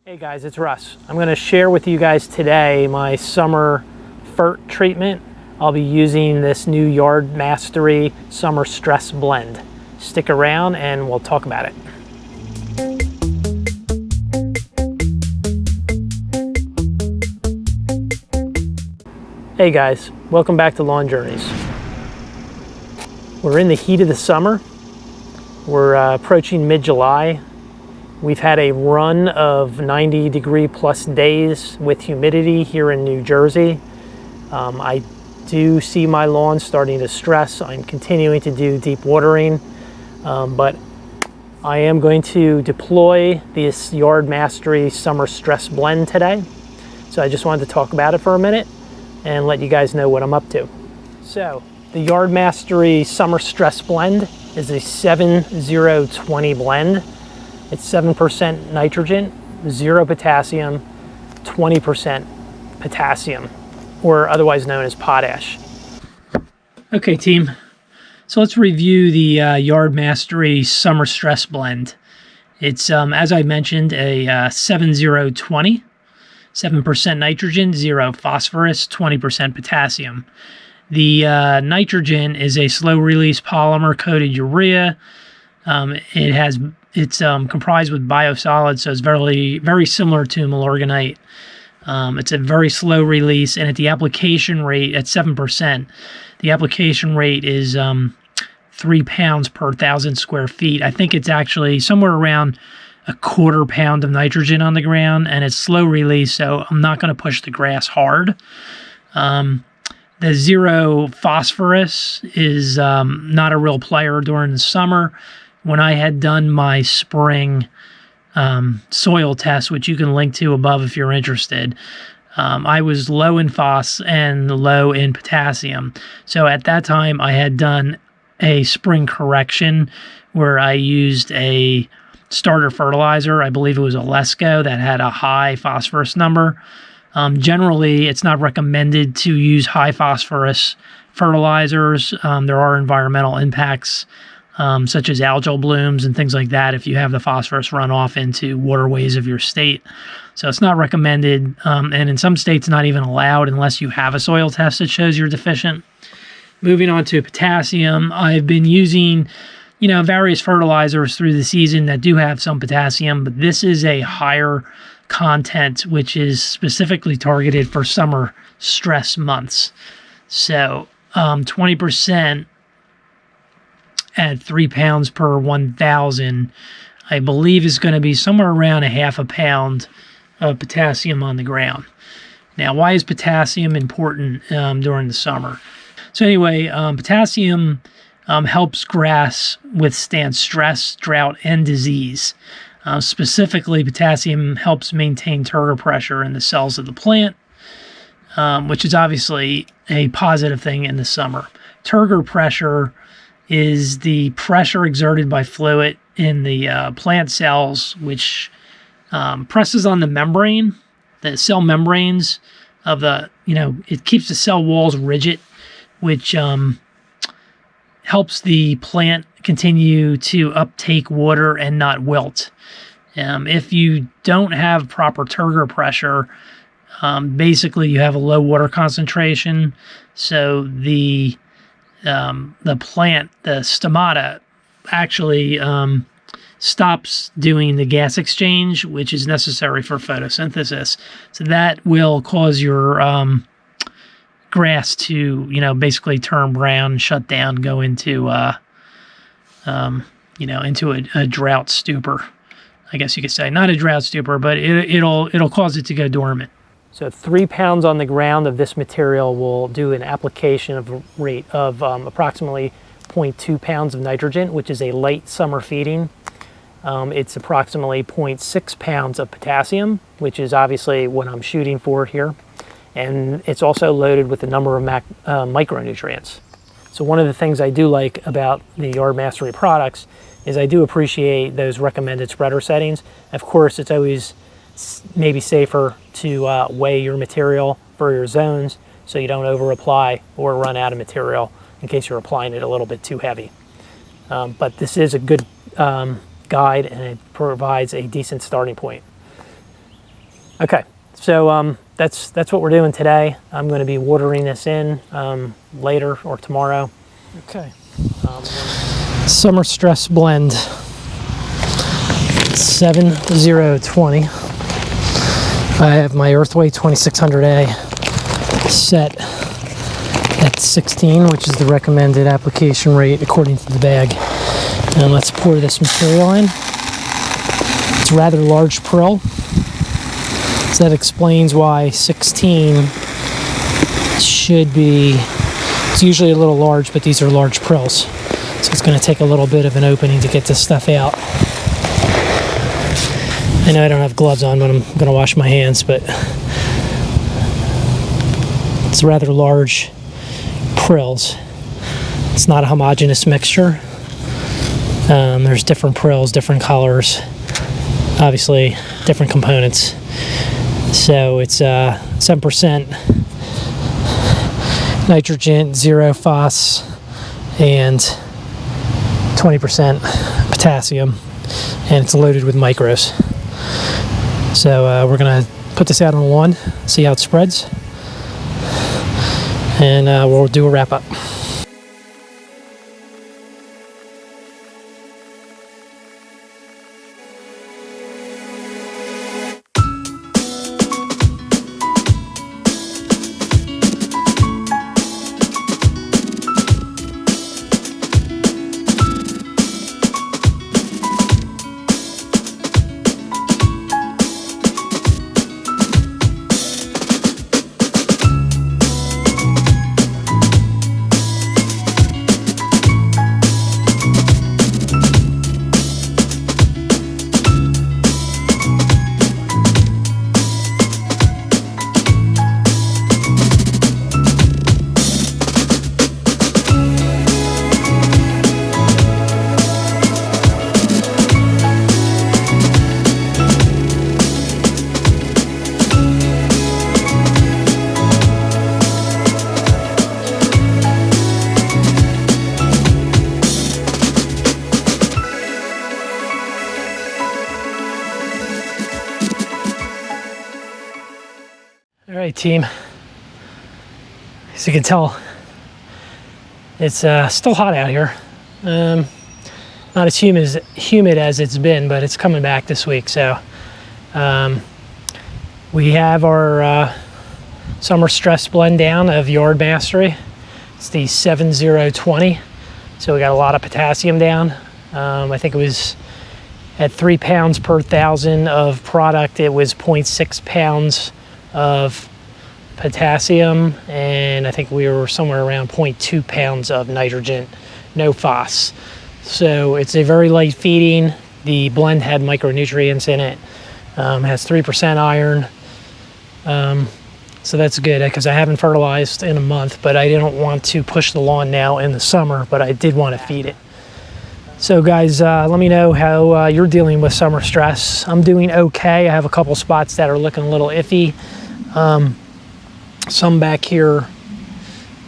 Hey guys, it's Russ. I'm going to share with you guys today my summer fert treatment. I'll be using this new Yard Mastery Summer Stress Blend. Stick around and we'll talk about it. Hey guys, welcome back to Lawn Journeys. We're in the heat of the summer. We're approaching mid-July. We've had a run of 90-degree plus days with humidity here in New Jersey. I do see my lawn starting to stress. I'm continuing to do deep watering, but I am going to deploy this Yard Mastery Summer Stress Blend today. So I just wanted to talk about it for a minute and let you guys know what I'm up to. So the Yard Mastery Summer Stress Blend is a 7-0-20 blend. It's 7% nitrogen, 0 potassium, 20% potassium, or otherwise known as potash. Okay, team. So let's review the Yard Mastery Summer Stress Blend. It's, as I mentioned, a 7-0-20, 7% nitrogen, 0 phosphorus, 20% potassium. The nitrogen is a slow-release polymer-coated urea. It's comprised with biosolids, so it's very similar to Milorganite. It's a very slow release, and at the application rate, at 7%, the application rate is 3 pounds per 1,000 square feet. I think it's actually somewhere around a 1/4 pound of nitrogen on the ground, and it's slow release, so I'm not going to push the grass hard. The 0 phosphorus is not a real player during the summer. When I had done my spring soil test, which you can link to above if you're interested, I was low in phos and low in potassium. So at that time, I had done a spring correction where I used a starter fertilizer. I believe it was a Lesco that had a high phosphorus number. Generally, it's not recommended to use high phosphorus fertilizers. There are environmental impacts, such as algal blooms and things like that, if you have the phosphorus run off into waterways of your state. So it's not recommended, and in some states not even allowed unless you have a soil test that shows you're deficient. Moving on to potassium, I've been using, various fertilizers through the season that do have some potassium, but this is a higher content, which is specifically targeted for summer stress months. So 20% at 3 pounds per 1,000, I believe is going to be somewhere around a 1/2 pound of potassium on the ground. Now, why is potassium important during the summer? So anyway, potassium helps grass withstand stress, drought, and disease. Specifically, potassium helps maintain turgor pressure in the cells of the plant, which is obviously a positive thing in the summer. Turgor pressure is the pressure exerted by fluid in the plant cells, which presses on the membrane, the cell membranes of the, it keeps the cell walls rigid, which helps the plant continue to uptake water and not wilt. If you don't have proper turgor pressure, basically you have a low water concentration, so the plant, the stomata, actually stops doing the gas exchange, which is necessary for photosynthesis. So that will cause your grass to, basically turn brown, shut down, go into, into a drought stupor. I guess you could say not a drought stupor, but it'll cause it to go dormant. So 3 pounds on the ground of this material will do an application of rate of approximately 0.2 pounds of nitrogen, which is a light summer feeding. It's approximately 0.6 pounds of potassium, which is obviously what I'm shooting for here. And it's also loaded with a number of micronutrients. So one of the things I do like about the Yard Mastery products is I do appreciate those recommended spreader settings. Of course, it's always maybe safer to weigh your material for your zones so you don't over apply or run out of material in case you're applying it a little bit too heavy. But this is a good guide, and it provides a decent starting point. Okay, so that's what we're doing today. I'm going to be watering this in later or tomorrow. Okay. Summer Stress Blend 7020. I have my Earthway 2600A set at 16, which is the recommended application rate according to the bag. And let's pour this material in. It's a rather large prill, so that explains why 16 should be, it's usually a little large, but these are large prills. So it's going to take a little bit of an opening to get this stuff out. I know I don't have gloves on when I'm going to wash my hands, but it's rather large prills. It's not a homogeneous mixture. There's different prills, different colors, obviously different components. So it's 7% nitrogen, 0 phos, and 20% potassium, and it's loaded with micros. So we're gonna put this out on one, see how it spreads, and we'll do a wrap up. All right, team. As you can tell, it's still hot out here. Not as humid as it's been, but it's coming back this week. So we have our Summer Stress Blend down of Yard Mastery. It's the 7020. So we got a lot of potassium down. I think it was at 3 pounds per 1,000 of product. It was 0.6 pounds of potassium, and I think we were somewhere around 0.2 pounds of nitrogen, no phos. So it's a very light feeding. The blend had micronutrients in it. Has 3% iron. So that's good because I haven't fertilized in a month, but I didn't want to push the lawn now in the summer, but I did want to feed it. So guys, let me know how you're dealing with summer stress. I'm doing okay. I have a couple spots that are looking a little iffy. Some back here,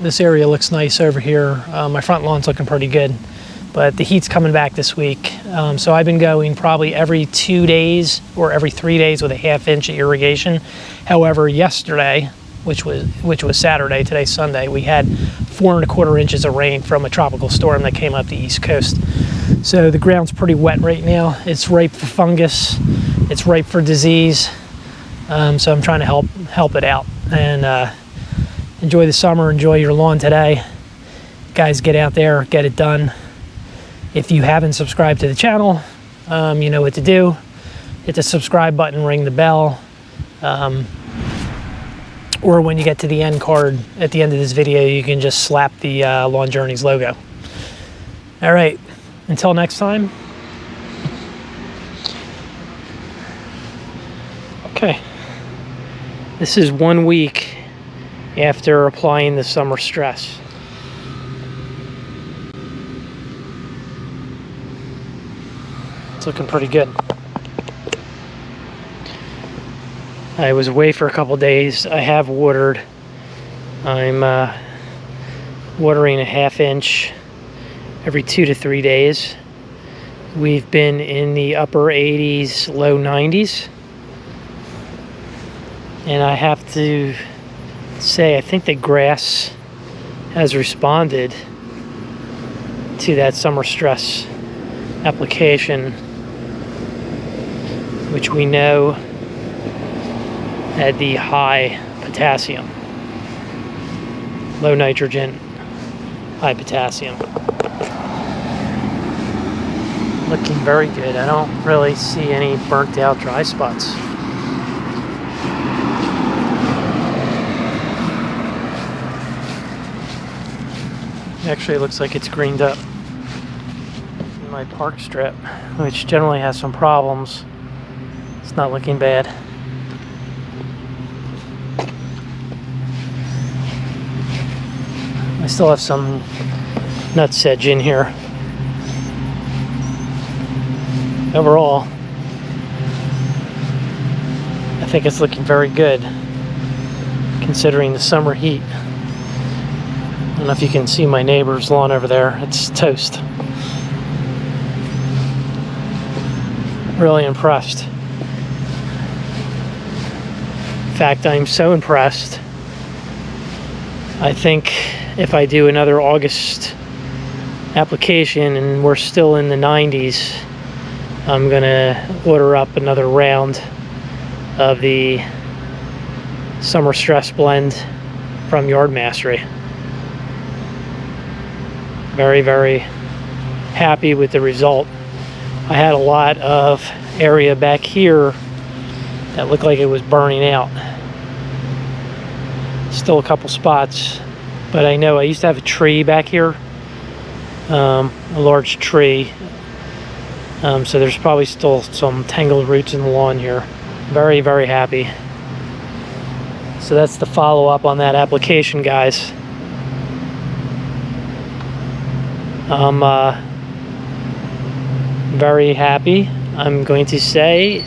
this area looks nice over here. My front lawn's looking pretty good, but the heat's coming back this week. So I've been going probably every 2 days or every 3 days with a 1/2 inch of irrigation. However, yesterday, which was Saturday, today's Sunday, we had 4 1/4 inches of rain from a tropical storm that came up the East Coast. So the ground's pretty wet right now. It's ripe for fungus. It's ripe for disease. So I'm trying to help it out and enjoy the summer, enjoy your lawn today. Guys, get out there, get it done. If you haven't subscribed to the channel, you know what to do. Hit the subscribe button, ring the bell. Or when you get to the end card at the end of this video, you can just slap the Lawn Journeys logo. All right, until next time. Okay. This is 1 week after applying the summer stress. It's looking pretty good. I was away for a couple days. I have watered. I'm watering a 1/2 inch every 2 to 3 days. We've been in the upper 80s, low 90s. And I have to say, I think the grass has responded to that summer stress application, which we know had the high potassium, low nitrogen, high potassium. Looking very good. I don't really see any burnt out dry spots. Actually, it looks like it's greened up in my park strip, which generally has some problems. It's not looking bad. I still have some nutsedge in here. Overall, I think it's looking very good considering the summer heat. I don't know if you can see my neighbor's lawn over there. It's toast. Really impressed. In fact, I'm so impressed. I think if I do another August application and we're still in the 90s, I'm gonna order up another round of the Summer Stress Blend from Yard Mastery. Very, very happy with the result. I had a lot of area back here that looked like it was burning out. Still a couple spots, but I know I used to have a tree back here, a large tree. So there's probably still some tangled roots in the lawn here. Very, very happy. So that's the follow-up on that application, guys. I'm very happy. I'm going to say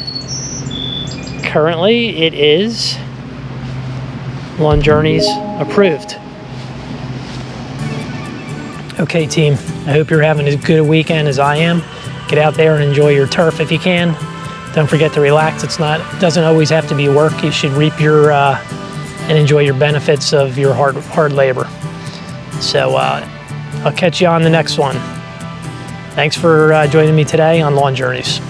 currently it is Lawn Journeys approved. Okay, team, I hope you're having as good a weekend as I am. Get out there and enjoy your turf if you can. Don't forget to relax. It doesn't always have to be work. You should reap your and enjoy your benefits of your hard labor. So I'll catch you on the next one. Thanks for joining me today on Lawn Journeys.